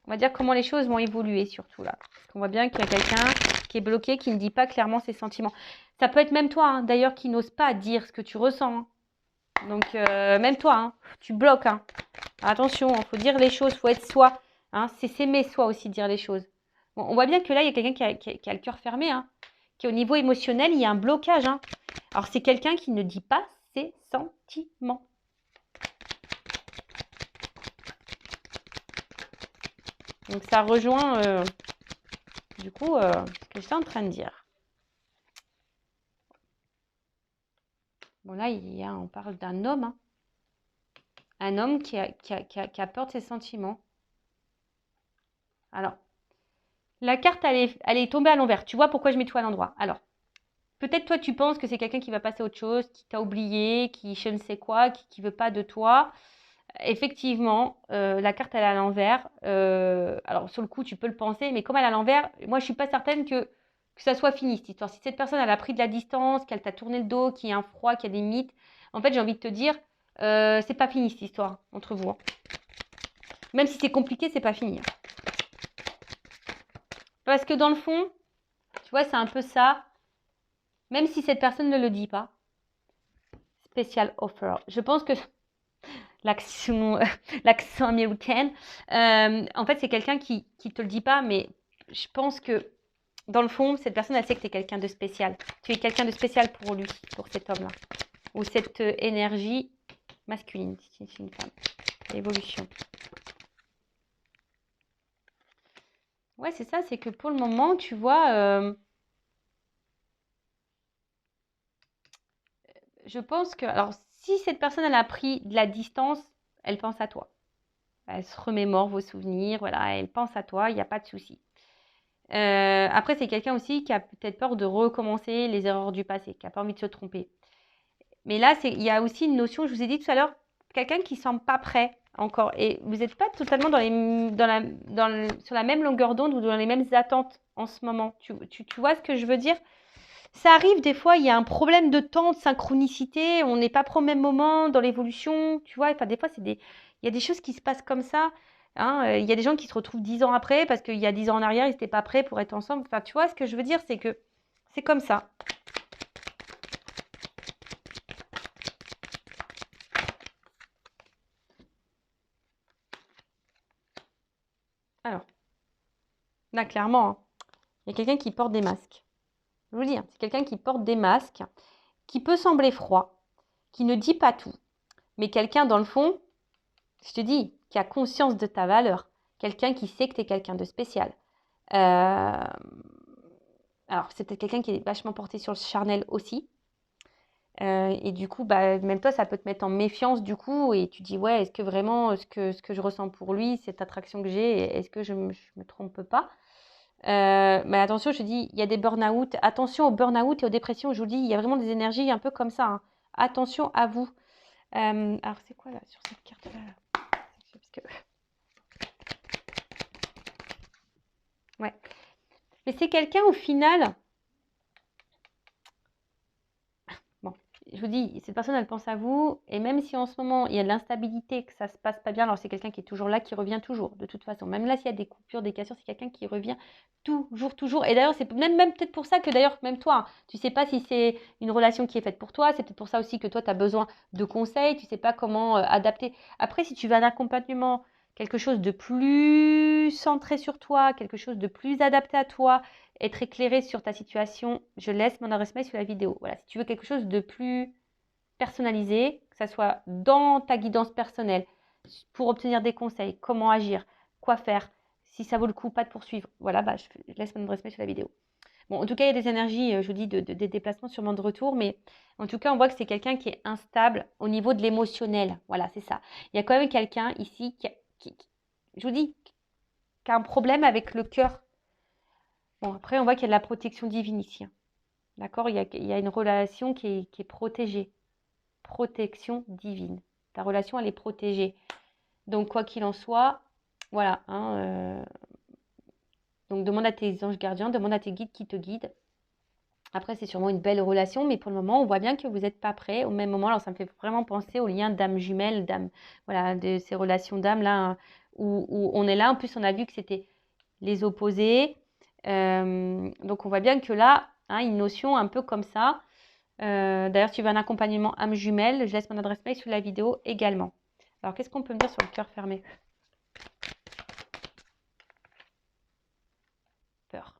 on va dire comment les choses vont évoluer, surtout, là. Parce qu'on voit bien qu'il y a quelqu'un qui est bloqué, qui ne dit pas clairement ses sentiments. Ça peut être même toi, hein, d'ailleurs, qui n'ose pas dire ce que tu ressens. Hein. Donc, même toi, hein, tu bloques. Hein. Attention, il faut dire les choses, il faut être soi. Hein. C'est s'aimer soi aussi, dire les choses. Bon, on voit bien que là, il y a quelqu'un qui a le cœur fermé, hein, qui au niveau émotionnel, il y a un blocage. Hein. Alors, c'est quelqu'un qui ne dit pas ses sentiments. Donc, ça rejoint, du coup, ce que j'étais en train de dire. Bon, là, on parle d'un homme. Hein. Un homme qui a peur de ses sentiments. Alors, la carte, elle est tombée à l'envers. Tu vois pourquoi je mets tout à l'endroit. Alors, peut-être toi, tu penses que c'est quelqu'un qui va passer à autre chose, qui t'a oublié, qui je ne sais quoi, qui ne veut pas de toi. Effectivement, la carte, elle est à l'envers. Alors, sur le coup, tu peux le penser, mais comme elle est à l'envers, moi, je ne suis pas certaine que ça soit fini, cette histoire. Si cette personne, elle a pris de la distance, qu'elle t'a tourné le dos, qu'il y a un froid, qu'il y a des mythes, en fait, j'ai envie de te dire, c'est pas fini, cette histoire, entre vous. Hein. Même si c'est compliqué, c'est pas fini. Parce que dans le fond, tu vois, c'est un peu ça. Même si cette personne ne le dit pas. Special offer. Je pense que l'accent américain, en fait, c'est quelqu'un qui te le dit pas, mais je pense que dans le fond, cette personne, elle sait que tu es quelqu'un de spécial. Tu es quelqu'un de spécial pour lui, pour cet homme-là. Ou cette énergie masculine, si c'est une femme. L'évolution. Ouais, c'est ça, c'est que pour le moment, tu vois, je pense que, alors, si cette personne, elle a pris de la distance, elle pense à toi. Elle se remémore vos souvenirs, voilà, elle pense à toi, il n'y a pas de souci. Après, c'est quelqu'un aussi qui a peut-être peur de recommencer les erreurs du passé, qui n'a pas envie de se tromper. Mais là, il y a aussi une notion, je vous ai dit tout à l'heure, quelqu'un qui ne semble pas prêt encore. Et vous n'êtes pas totalement sur la même longueur d'onde ou dans les mêmes attentes en ce moment. Tu vois ce que je veux dire? Ça arrive des fois, il y a un problème de temps, de synchronicité, on n'est pas au même moment dans l'évolution, tu vois. Enfin, des fois, il y a des choses qui se passent comme ça. Hein. Il y a des gens qui se retrouvent 10 ans après parce qu'il y a 10 ans en arrière, ils n'étaient pas prêts pour être ensemble. Enfin, tu vois, ce que je veux dire, c'est que c'est comme ça. Alors, là, clairement, hein, il y a quelqu'un qui porte des masques. Je vous le dis, hein, c'est quelqu'un qui porte des masques, qui peut sembler froid, qui ne dit pas tout, mais quelqu'un dans le fond, je te dis, qui a conscience de ta valeur, quelqu'un qui sait que tu es quelqu'un de spécial. Alors, c'est peut-être quelqu'un qui est vachement porté sur le charnel aussi. Et du coup, bah, même toi, ça peut te mettre en méfiance du coup. Et tu dis, ouais, est-ce que vraiment ce que je ressens pour lui, cette attraction que j'ai, est-ce que je me trompe pas? Mais attention, je te dis, il y a des burn-out. Attention aux burn-out et aux dépressions. Je vous dis, il y a vraiment des énergies un peu comme ça. Hein. Attention à vous. Alors, c'est quoi là sur cette carte-là? Parce que... Ouais. Mais c'est quelqu'un au final je vous dis, cette personne, elle pense à vous. Et même si en ce moment, il y a de l'instabilité, que ça se passe pas bien, alors c'est quelqu'un qui est toujours là, qui revient toujours, de toute façon. Même là, s'il y a des coupures, des cassures, c'est quelqu'un qui revient toujours, toujours. Et d'ailleurs, c'est même peut-être pour ça que d'ailleurs, même toi, hein, tu sais pas si c'est une relation qui est faite pour toi. C'est peut-être pour ça aussi que toi, tu as besoin de conseils. Tu sais pas comment adapter. Après, si tu veux un accompagnement, quelque chose de plus centré sur toi, quelque chose de plus adapté à toi, être éclairé sur ta situation, je laisse mon adresse mail sur la vidéo. Voilà, si tu veux quelque chose de plus personnalisé, que ça soit dans ta guidance personnelle, pour obtenir des conseils, comment agir, quoi faire, si ça vaut le coup, pas de poursuivre. Voilà, bah, je laisse mon adresse mail sur la vidéo. Bon, en tout cas, il y a des énergies, je vous dis, des déplacements sûrement de retour, mais en tout cas, on voit que c'est quelqu'un qui est instable au niveau de l'émotionnel. Voilà, c'est ça. Il y a quand même quelqu'un ici je vous dis, qui a un problème avec le cœur. Bon, après, on voit qu'il y a de la protection divine ici, hein. D'accord, il y a une relation qui est protégée. Protection divine. Ta relation, elle est protégée. Donc, quoi qu'il en soit, voilà, hein, donc, demande à tes anges gardiens, demande à tes guides qui te guident. Après, c'est sûrement une belle relation, mais pour le moment, on voit bien que vous n'êtes pas prêts. Au même moment, alors ça me fait vraiment penser au lien d'âme jumelle, d'âme, voilà, de ces relations d'âme là, hein, où on est là. En plus, on a vu que c'était les opposés. Donc, on voit bien que là, hein, une notion un peu comme ça. D'ailleurs, si tu veux un accompagnement âme jumelle, je laisse mon adresse mail sous la vidéo également. Alors, qu'est-ce qu'on peut me dire sur le cœur fermé? Peur.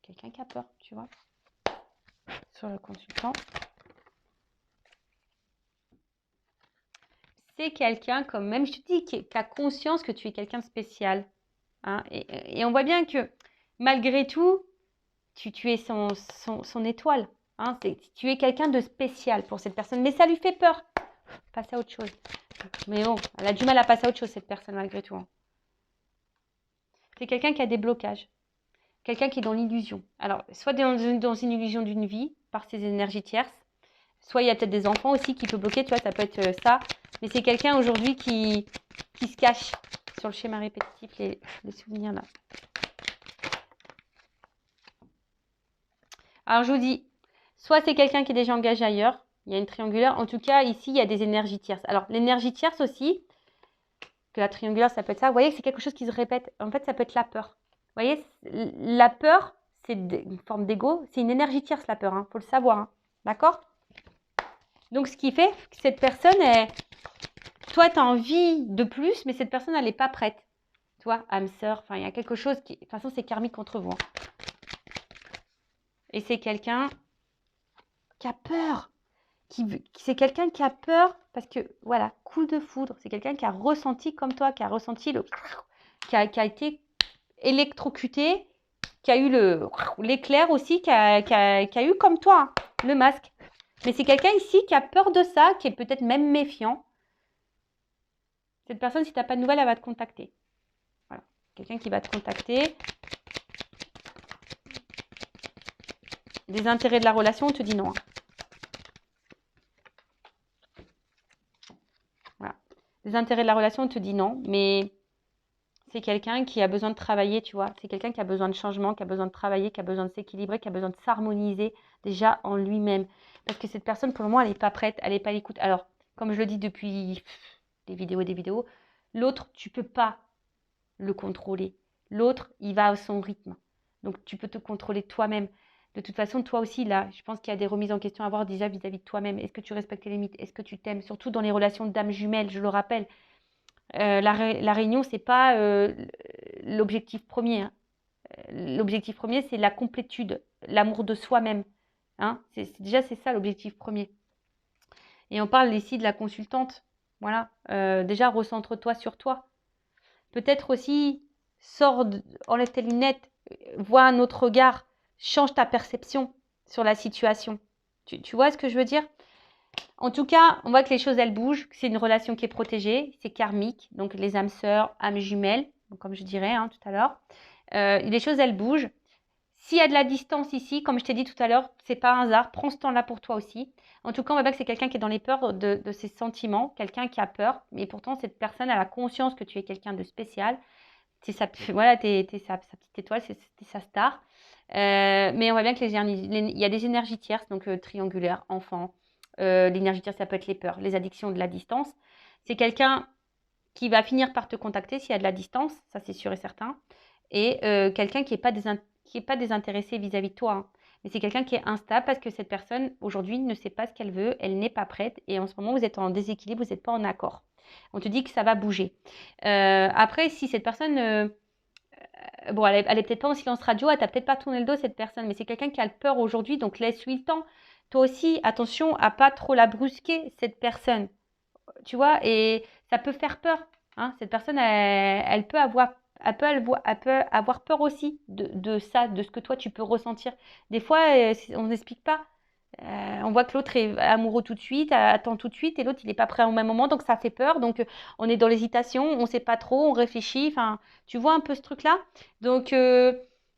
Quelqu'un qui a peur, tu vois, sur le consultant. C'est quelqu'un, comme même, je te dis, qui a conscience que tu es quelqu'un de spécial, hein, et on voit bien que, malgré tout, tu es son étoile, hein, tu es quelqu'un de spécial pour cette personne, mais ça lui fait peur. Passer à autre chose. Mais bon, elle a du mal à passer à autre chose, cette personne, malgré tout, hein. C'est quelqu'un qui a des blocages. Quelqu'un qui est dans l'illusion. Alors, soit dans une illusion d'une vie, par ses énergies tierces, soit il y a peut-être des enfants aussi qui peuvent bloquer, tu vois, ça peut être ça. Mais c'est quelqu'un aujourd'hui qui se cache sur le schéma répétitif, les souvenirs là. Alors, je vous dis, soit c'est quelqu'un qui est déjà engagé ailleurs, il y a une triangulaire. En tout cas, ici, il y a des énergies tierces. Alors, l'énergie tierce aussi, que la triangulaire, ça peut être ça. Vous voyez que c'est quelque chose qui se répète. En fait, ça peut être la peur. Vous voyez, la peur, c'est une forme d'ego. C'est une énergie tierce, la peur. Faut le savoir. Hein. D'accord? Donc, ce qui fait que cette personne, toi, tu as envie de plus, mais cette personne, elle n'est pas prête. Tu vois, âme sœur, enfin, il y a quelque chose qui... De toute façon, c'est karmique contre vous. Hein. Et c'est quelqu'un qui a peur. C'est quelqu'un qui a peur parce que, voilà, coup de foudre. C'est quelqu'un qui a ressenti comme toi, qui a ressenti qui a été électrocuté, qui a eu l'éclair aussi, qui a eu comme toi, hein, le masque. Mais c'est quelqu'un ici qui a peur de ça, qui est peut-être même méfiant. Cette personne, si tu n'as pas de nouvelles, elle va te contacter. Voilà. Quelqu'un qui va te contacter. Des intérêts de la relation, on te dit non. Hein. Voilà. Des intérêts de la relation, on te dit non, mais c'est quelqu'un qui a besoin de travailler, tu vois. C'est quelqu'un qui a besoin de changement, qui a besoin de travailler, qui a besoin de s'équilibrer, qui a besoin de s'harmoniser déjà en lui-même. Parce que cette personne, pour le moment, elle n'est pas prête, elle n'est pas à l'écoute. Alors, comme je le dis depuis des vidéos, l'autre, tu ne peux pas le contrôler. L'autre, il va à son rythme. Donc, tu peux te contrôler toi-même. De toute façon, toi aussi, là, je pense qu'il y a des remises en question à avoir déjà vis-à-vis de toi-même. Est-ce que tu respectes tes limites? Est-ce que tu t'aimes? Surtout dans les relations d'âme jumelle, je le rappelle. La réunion, ce n'est pas l'objectif premier. Hein. L'objectif premier, c'est la complétude, l'amour de soi-même. Hein. Déjà, c'est ça l'objectif premier. Et on parle ici de la consultante. Voilà. Déjà, recentre-toi sur toi. Peut-être aussi, enlève tes lunettes, vois un autre regard, change ta perception sur la situation. Tu vois ce que je veux dire? En tout cas, on voit que les choses, elles bougent, que c'est une relation qui est protégée, c'est karmique, donc les âmes sœurs, âmes jumelles, comme je dirais hein, tout à l'heure. Les choses, elles bougent. S'il y a de la distance ici, comme je t'ai dit tout à l'heure, c'est pas un hasard, prends ce temps-là pour toi aussi. En tout cas, on voit bien que c'est quelqu'un qui est dans les peurs de ses sentiments, quelqu'un qui a peur, mais pourtant, cette personne a la conscience que tu es quelqu'un de spécial. Voilà, t'es sa petite étoile, c'est sa star. Mais on voit bien que il y a des énergies tierces, donc triangulaires, enfants, L'énergétique, ça peut être les peurs, les addictions, de la distance. C'est quelqu'un qui va finir par te contacter s'il y a de la distance, ça c'est sûr et certain. Et quelqu'un qui est pas désintéressé vis-à-vis de toi, hein. Mais c'est quelqu'un qui est instable parce que cette personne, aujourd'hui, ne sait pas ce qu'elle veut, elle n'est pas prête. Et en ce moment, vous êtes en déséquilibre, vous n'êtes pas en accord. On te dit que ça va bouger. Après, si cette personne... bon, elle est peut-être pas en silence radio, elle t'a peut-être pas tourné le dos, cette personne, mais c'est quelqu'un qui a peur aujourd'hui, donc laisse-lui le temps. Toi aussi, attention à pas trop la brusquer, cette personne. Tu vois, et ça peut faire peur, hein. Cette personne, elle peut avoir, elle peut avoir peur aussi de ça, de ce que toi, tu peux ressentir. Des fois, on n'explique pas. On voit que l'autre est amoureux tout de suite, attend tout de suite, et l'autre, il n'est pas prêt au même moment, donc ça fait peur. Donc, on est dans l'hésitation, on ne sait pas trop, on réfléchit. Enfin, tu vois un peu ce truc-là. Donc,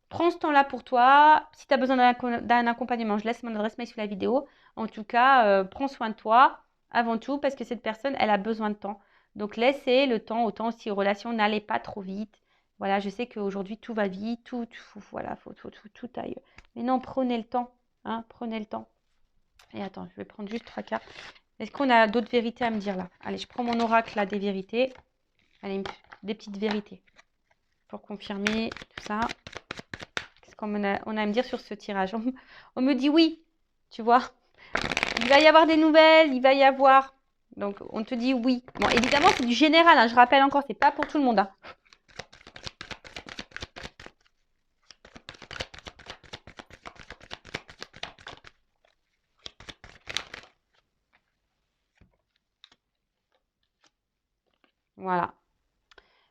prends ce temps-là pour toi. Si tu as besoin d'un accompagnement, je laisse mon adresse mail sous la vidéo. En tout cas, prends soin de toi avant tout, parce que cette personne, elle a besoin de temps. Donc, laissez le temps, autant si relation, n'allez pas trop vite. Voilà, je sais qu'aujourd'hui, tout va vite, voilà, faut tout aille. Mais non, prenez le temps, hein, prenez le temps. Et attends, je vais prendre juste 3 cartes. Est-ce qu'on a d'autres vérités à me dire là? Allez, je prends mon oracle là des vérités. Allez, des petites vérités pour confirmer tout ça. Qu'est-ce qu'on a à me dire sur ce tirage? On me dit oui, tu vois. Il va y avoir des nouvelles, il va y avoir... Donc, on te dit oui. Bon, évidemment, c'est du général, hein, je rappelle encore, c'est pas pour tout le monde, hein. Voilà.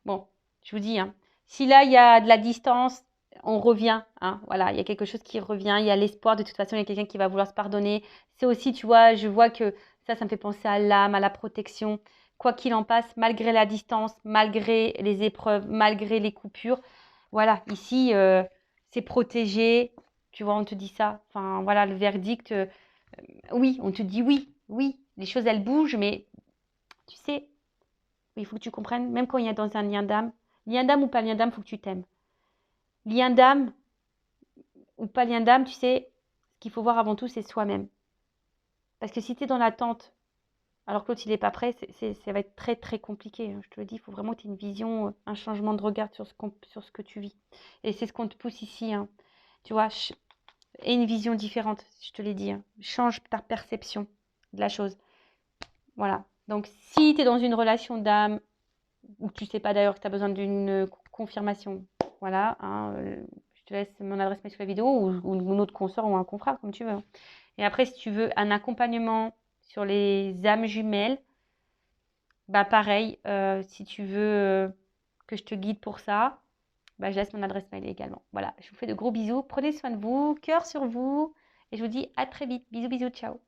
Bon, je vous dis, hein, si là, il y a de la distance, on revient, hein, voilà, il y a quelque chose qui revient, il y a l'espoir, de toute façon, il y a quelqu'un qui va vouloir se pardonner. C'est aussi, tu vois, je vois que ça me fait penser à l'âme, à la protection. Quoi qu'il en passe, malgré la distance, malgré les épreuves, malgré les coupures, voilà, ici, c'est protégé, tu vois, on te dit ça. Enfin, voilà, le verdict, oui, on te dit oui, oui, les choses, elles bougent, mais tu sais, il faut que tu comprennes, même quand il y a dans un lien d'âme ou pas lien d'âme, il faut que tu t'aimes. Lien d'âme ou pas lien d'âme, tu sais, ce qu'il faut voir avant tout, c'est soi-même. Parce que si tu es dans l'attente, alors que l'autre, il n'est pas prêt, ça va être très, très compliqué, hein. Je te le dis, il faut vraiment que tu aies une vision, un changement de regard sur ce que tu vis. Et c'est ce qu'on te pousse ici, hein. Tu vois, et une vision différente, je te l'ai dit, hein. Change ta perception de la chose. Voilà. Donc, si tu es dans une relation d'âme, ou tu ne sais pas d'ailleurs que tu as besoin d'une confirmation, voilà, hein, je te laisse mon adresse mail sous la vidéo ou une autre consort ou un confrère, comme tu veux, hein. Et après, si tu veux un accompagnement sur les âmes jumelles, bah pareil, si tu veux que je te guide pour ça, bah, je laisse mon adresse mail également. Voilà, je vous fais de gros bisous. Prenez soin de vous, cœur sur vous. Et je vous dis à très vite. Bisous, bisous, ciao.